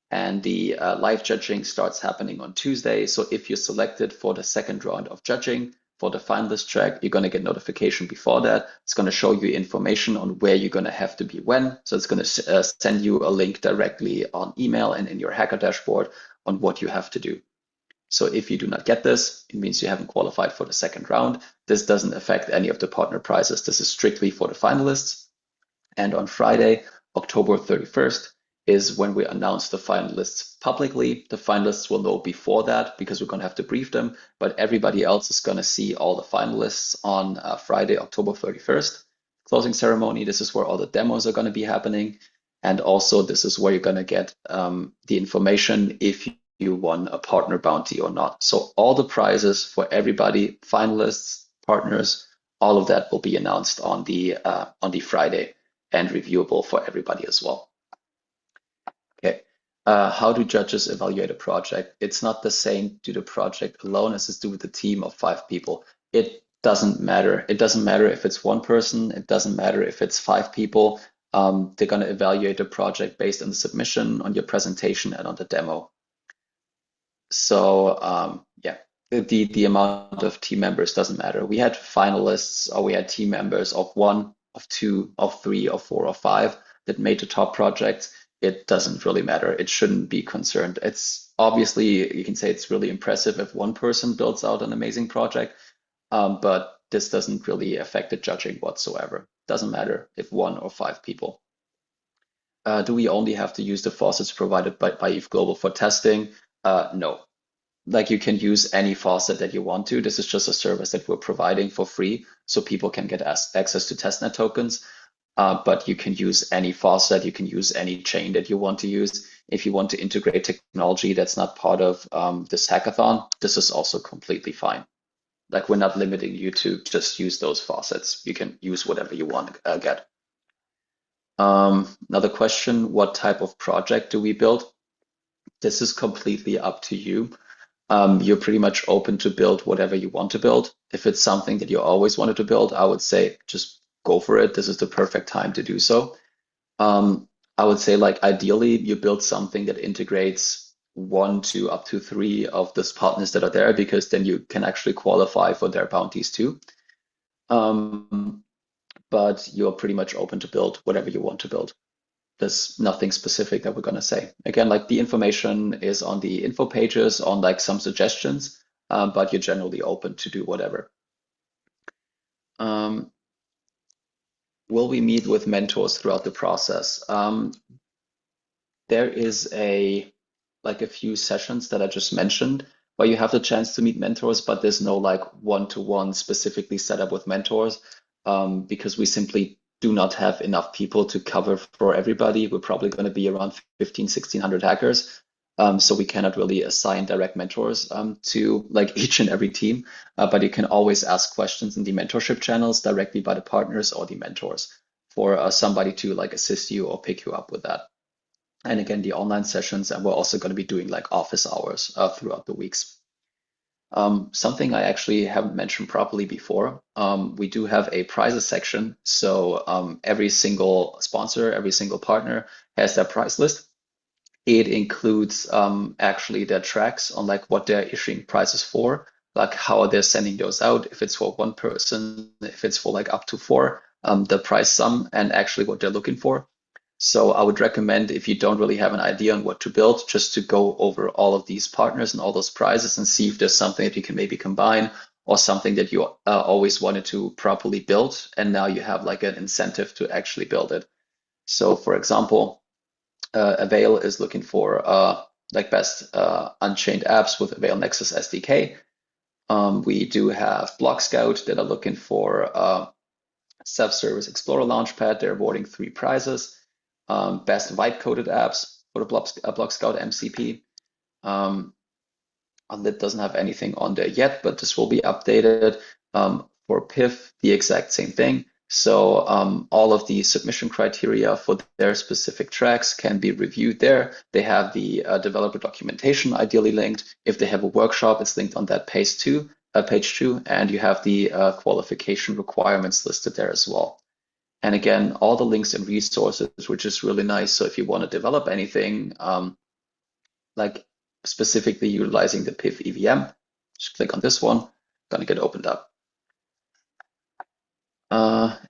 And the live judging starts happening on Tuesday. So if you're selected for the second round of judging for the finalist track, you're going to get notification before that. It's going to show you information on where you're going to have to be when. So it's going to send you a link directly on email and in your hacker dashboard on what you have to do. So if you do not get this, it means you haven't qualified for the second round. This doesn't affect any of the partner prizes. This is strictly for the finalists. And on Friday, October 31st, is when we announce the finalists publicly. The finalists will know before that because we're going to have to brief them, but everybody else is going to see all the finalists on Friday, October 31st. Closing ceremony, this is where all the demos are going to be happening. And also this is where you're going to get the information if you won a partner bounty or not. So all the prizes for everybody, finalists, partners, all of that will be announced on the Friday and reviewable for everybody as well. Okay, how do judges evaluate a project? It's not the same to the project alone as it's do with a team of 5 people. It doesn't matter. It doesn't matter if it's 1 person. It doesn't matter if it's 5 people. They're going to evaluate the project based on the submission, on your presentation, and on the demo. So yeah, the amount of team members doesn't matter. We had finalists, or we had team members of 1, of 2, of 3, of 4, or 5 that made the top projects. It doesn't really matter. It shouldn't be concerned. It's obviously, you can say it's really impressive if 1 person builds out an amazing project, but this doesn't really affect the judging whatsoever. Doesn't matter if 1 or 5 people. Do we only have to use the faucets provided by ETHGlobal for testing? No. Like you can use any faucet that you want to. This is just a service that we're providing for free so people can get access to testnet tokens. But you can use any faucet, you can use any chain that you want to use. If you want to integrate technology that's not part of this hackathon, this is also completely fine. Like we're not limiting you to just use those faucets. You can use whatever you want to get. Another question, what type of project do we build? This is completely up to you. You're pretty much open to build whatever you want to build. If it's something that you always wanted to build, I would say just go for it. This is the perfect time to do so. I would say like ideally you build something that integrates 1 to up to 3 of the partners that are there, because then you can actually qualify for their bounties too. But you're pretty much open to build whatever you want to build. There's nothing specific that we're going to say. Again, like the information is on the info pages on like some suggestions, but you're generally open to do whatever. Will we meet with mentors throughout the process? There is a few sessions that I just mentioned where you have the chance to meet mentors, but there's no like one-to-one specifically set up with mentors, because we simply do not have enough people to cover for everybody. We're probably going to be around 1,500-1,600 hackers. So we cannot really assign direct mentors to like each and every team, but you can always ask questions in the mentorship channels directly by the partners or the mentors for somebody to like assist you or pick you up with that. And again, the online sessions, and we're also going to be doing like office hours throughout the weeks. Something I actually haven't mentioned properly before, we do have a prizes section. So every single sponsor, every single partner has their prize list. It includes actually their tracks on like what they're issuing prizes for, like how they're sending those out, if it's for one person, if it's for like up to 4, the prize sum, and actually what they're looking for. So I would recommend, if you don't really have an idea on what to build, just to go over all of these partners and all those prizes and see if there's something that you can maybe combine, or something that you always wanted to properly build, and now you have like an incentive to actually build it. So for example, Avail is looking for like best unchained apps with Avail Nexus SDK. We do have Block Scout that are looking for self-service Explorer Launchpad. They're awarding 3 prizes. Best vibe-coded apps for the Block Scout MCP. Unlit doesn't have anything on there yet, but this will be updated. For PIF, the exact same thing. So all of the submission criteria for their specific tracks can be reviewed there. They have the developer documentation ideally linked. If they have a workshop, it's linked on that page too, and you have the qualification requirements listed there as well. And again, all the links and resources, which is really nice. So if you want to develop anything, like specifically utilizing the PIF EVM, just click on this one, gonna get opened up.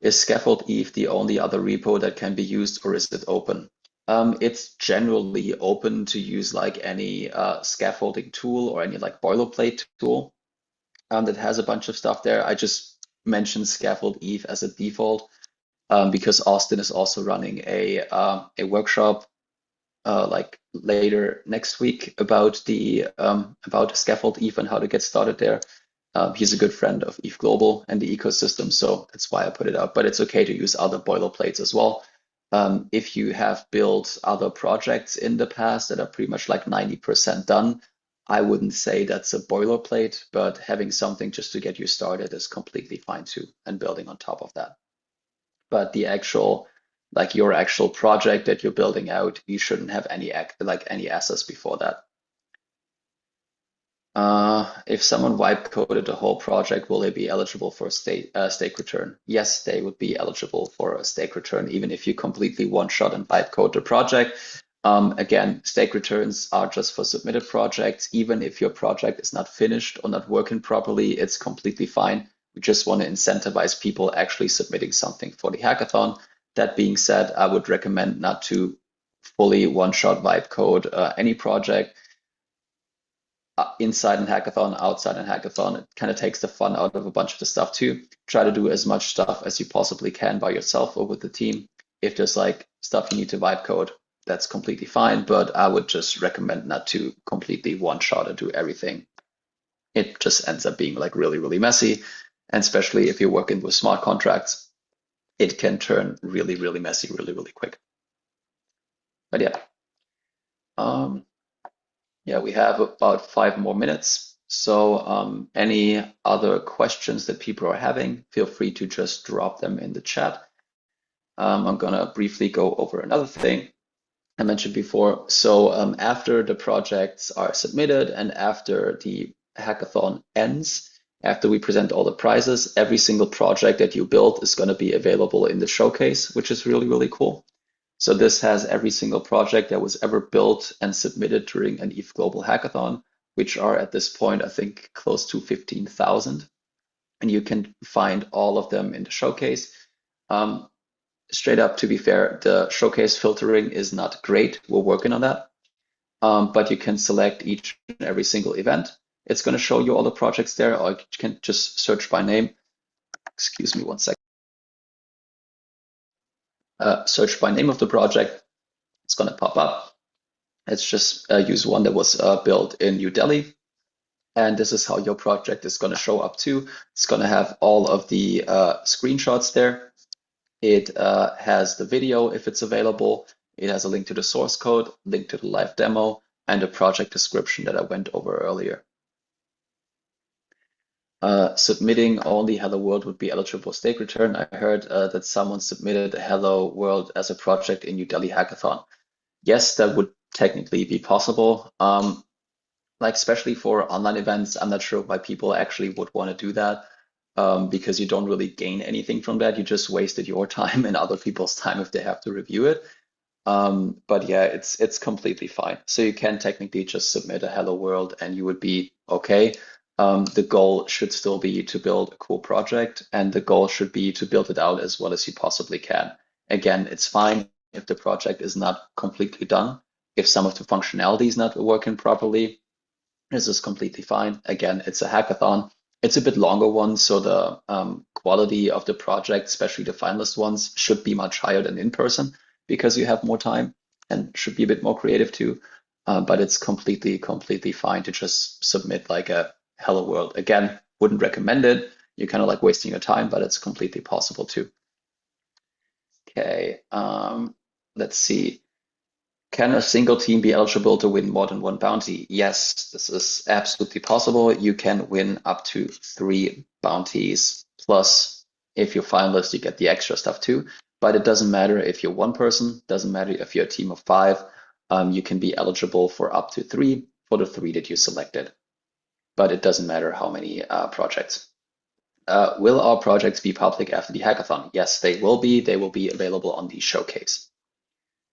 Is Scaffold ETH the only other repo that can be used, or is it open? It's generally open to use like any scaffolding tool or any like boilerplate tool that has a bunch of stuff there. I just mentioned Scaffold ETH as a default because Austin is also running a workshop like later next week about the about Scaffold ETH and how to get started there. He's a good friend of ETHGlobal and the ecosystem, so that's why I put it up. But it's okay to use other boilerplates as well. If you have built other projects in the past that are pretty much like 90% done, I wouldn't say that's a boilerplate, but having something just to get you started is completely fine too, and building on top of that. But the actual, like your actual project that you're building out, you shouldn't have any assets before that. If someone wipe coded the whole project, will they be eligible for a stake return? Yes, they would be eligible for a stake return, even if you completely one-shot and wipe code the project. Again, stake returns are just for submitted projects. Even if your project is not finished or not working properly, it's completely fine. We just want to incentivize people actually submitting something for the hackathon. That being said, I would recommend not to fully one-shot wipe code any project. Inside an hackathon, outside an hackathon, it kind of takes the fun out of a bunch of the stuff too. Try to do as much stuff as you possibly can by yourself or with the team. If there's like stuff you need to vibe code, that's completely fine, but I would just recommend not to completely one-shot and do everything. It just ends up being like really, really messy. And especially if you're working with smart contracts, it can turn really, really messy really, really quick. But yeah. Yeah, we have about 5 more minutes. So any other questions that people are having, feel free to just drop them in the chat. I'm gonna briefly go over another thing I mentioned before. So after the projects are submitted and after the hackathon ends, after we present all the prizes, every single project that you build is going to be available in the showcase, which is really, really cool. So this has every single project that was ever built and submitted during an ETHGlobal hackathon, which are at this point, I think, close to 15,000. And you can find all of them in the showcase. Straight up, to be fair, the showcase filtering is not great. We're working on that. But you can select each and every single event. It's going to show you all the projects there, or you can just search by name. Excuse me 1 second. Search by name of the project. It's going to pop up. Let's just use one that was built in New Delhi. And this is how your project is going to show up too. It's going to have all of the screenshots there. It has the video if it's available. It has a link to the source code, link to the live demo, and a project description that I went over earlier. Submitting only Hello World would be eligible for stake return. I heard that someone submitted a Hello World as a project in New Delhi Hackathon. Yes, that would technically be possible. Like especially for online events, I'm not sure why people actually would want to do that, because you don't really gain anything from that. You just wasted your time and other people's time if they have to review it. But yeah, it's completely fine. So you can technically just submit a Hello World and you would be okay. The goal should still be to build a cool project, and the goal should be to build it out as well as you possibly can. Again, it's fine if the project is not completely done. If some of the functionality is not working properly, this is completely fine. Again, it's a hackathon. It's a bit longer one, so the quality of the project, especially the finalist ones, should be much higher than in person because you have more time and should be a bit more creative too. But it's completely fine to just submit like a Hello World. Again, wouldn't recommend it. You're kind of like wasting your time, but it's completely possible too. Okay, let's see. Can a single team be eligible to win more than one bounty? Yes, this is absolutely possible. You can win up to 3 bounties. Plus, if you're finalist, you get the extra stuff too. But it doesn't matter if you're one person, doesn't matter if you're a team of 5. You can be eligible for up to 3 for the 3 that you selected. But it doesn't matter how many projects. Will our projects be public after the hackathon? Yes, they will be. They will be available on the showcase.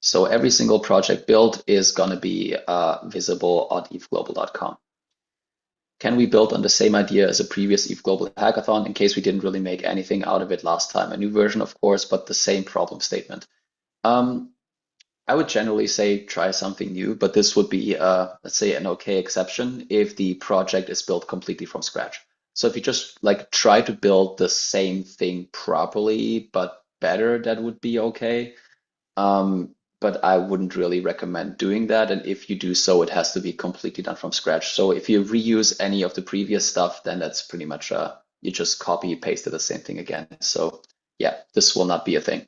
So every single project built is going to be visible on ETHGlobal.com. Can we build on the same idea as a previous ETHGlobal hackathon in case we didn't really make anything out of it last time? A new version, of course, but the same problem statement. I would generally say try something new, but this would be, let's say, an okay exception if the project is built completely from scratch. So if you just like try to build the same thing properly, but better, that would be okay. But I wouldn't really recommend doing that. And if you do so, it has to be completely done from scratch. So if you reuse any of the previous stuff, then that's pretty much, you just copy pasted the same thing again. So yeah, this will not be a thing.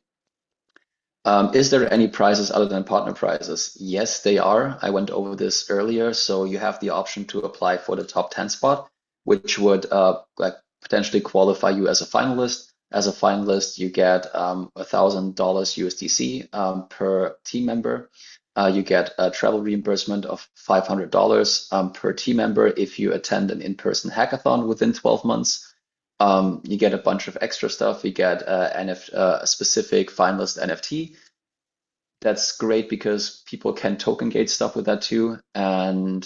Is there any prizes other than partner prizes? Yes, they are. I went over this earlier. So you have the option to apply for the top 10 spot, which would like potentially qualify you as a finalist. As a finalist, you get $1,000 USDC per team member. You get a travel reimbursement of $500 per team member if you attend an in-person hackathon within 12 months. You get a bunch of extra stuff. You get a specific finalist NFT. That's great because people can token gate stuff with that too. And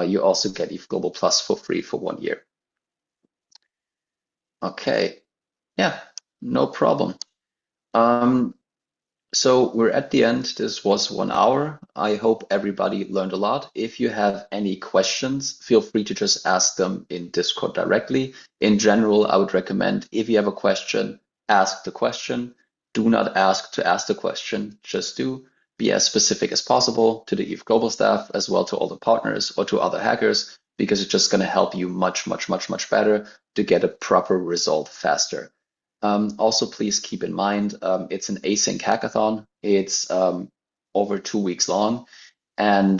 you also get ETHGlobal Plus for free for 1 year. Okay. Yeah, no problem. So we're at the end. This was 1 hour. I hope everybody learned a lot. If you have any questions, feel free to just ask them in Discord directly. In general, I would recommend if you have a question, ask the question. do not ask to ask the question, just do be as specific as possible to the ETHGlobal staff, as well to all the partners or to other hackers, because it's just going to help you much, much, much, much better to get a proper result faster. Also, please keep in mind, it's an async hackathon. It's over 2 weeks long, and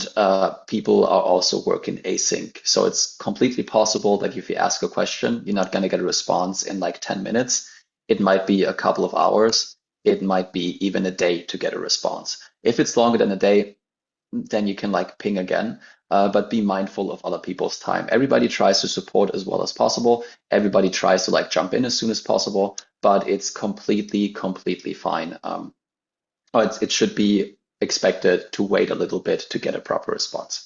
people are also working async. So it's completely possible that if you ask a question, you're not going to get a response in like 10 minutes. It might be a couple of hours. It might be even a day to get a response. If it's longer than a day, then you can like ping again, but be mindful of other people's time. Everybody tries to support as well as possible. Everybody tries to like jump in as soon as possible, but it's completely fine. It should be expected to wait a little bit to get a proper response.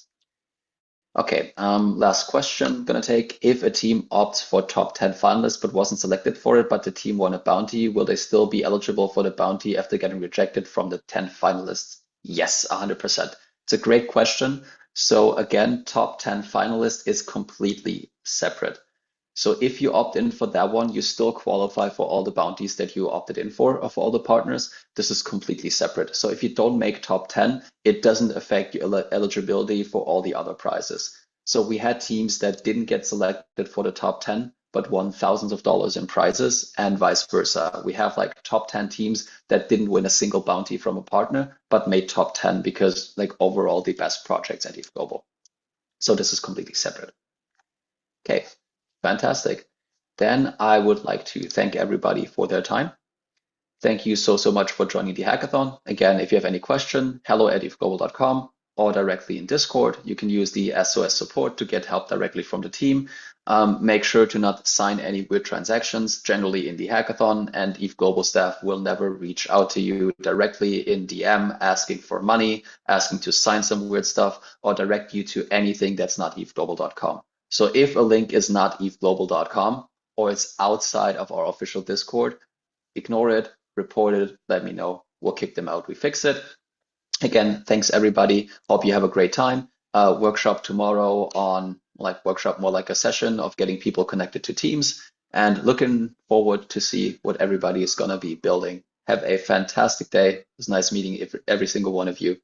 Okay, last question gonna take. If a team opts for top 10 finalists but wasn't selected for it, but the team won a bounty, will they still be eligible for the bounty after getting rejected from the 10 finalists? Yes, 100%. It's a great question. So again, top 10 finalists is completely separate. So if you opt in for that one, you still qualify for all the bounties that you opted in for of all the partners. This is completely separate. So if you don't make top 10, it doesn't affect your eligibility for all the other prizes. So we had teams that didn't get selected for the top 10, but won thousands of dollars in prizes, and vice versa. We have like top 10 teams that didn't win a single bounty from a partner, but made top 10 because like overall the best projects at ETHGlobal. So this is completely separate. Okay. Fantastic. Then I would like to thank everybody for their time. Thank you so much for joining the hackathon. Again, if you have any question, hello@ethglobal.com or directly in Discord. You can use the SOS support to get help directly from the team. Make sure to not sign any weird transactions generally in the hackathon, and ETHGlobal staff will never reach out to you directly in DM asking for money, asking to sign some weird stuff, or direct you to anything that's not ethglobal.com. So if a link is not ethglobal.com or it's outside of our official Discord, ignore it, report it, let me know. We'll kick them out. We fix it. Again, thanks everybody. Hope you have a great time. Workshop tomorrow on workshop, more like a session of getting people connected to teams, and looking forward to see what everybody is going to be building. Have a fantastic day. It was nice meeting every single one of you.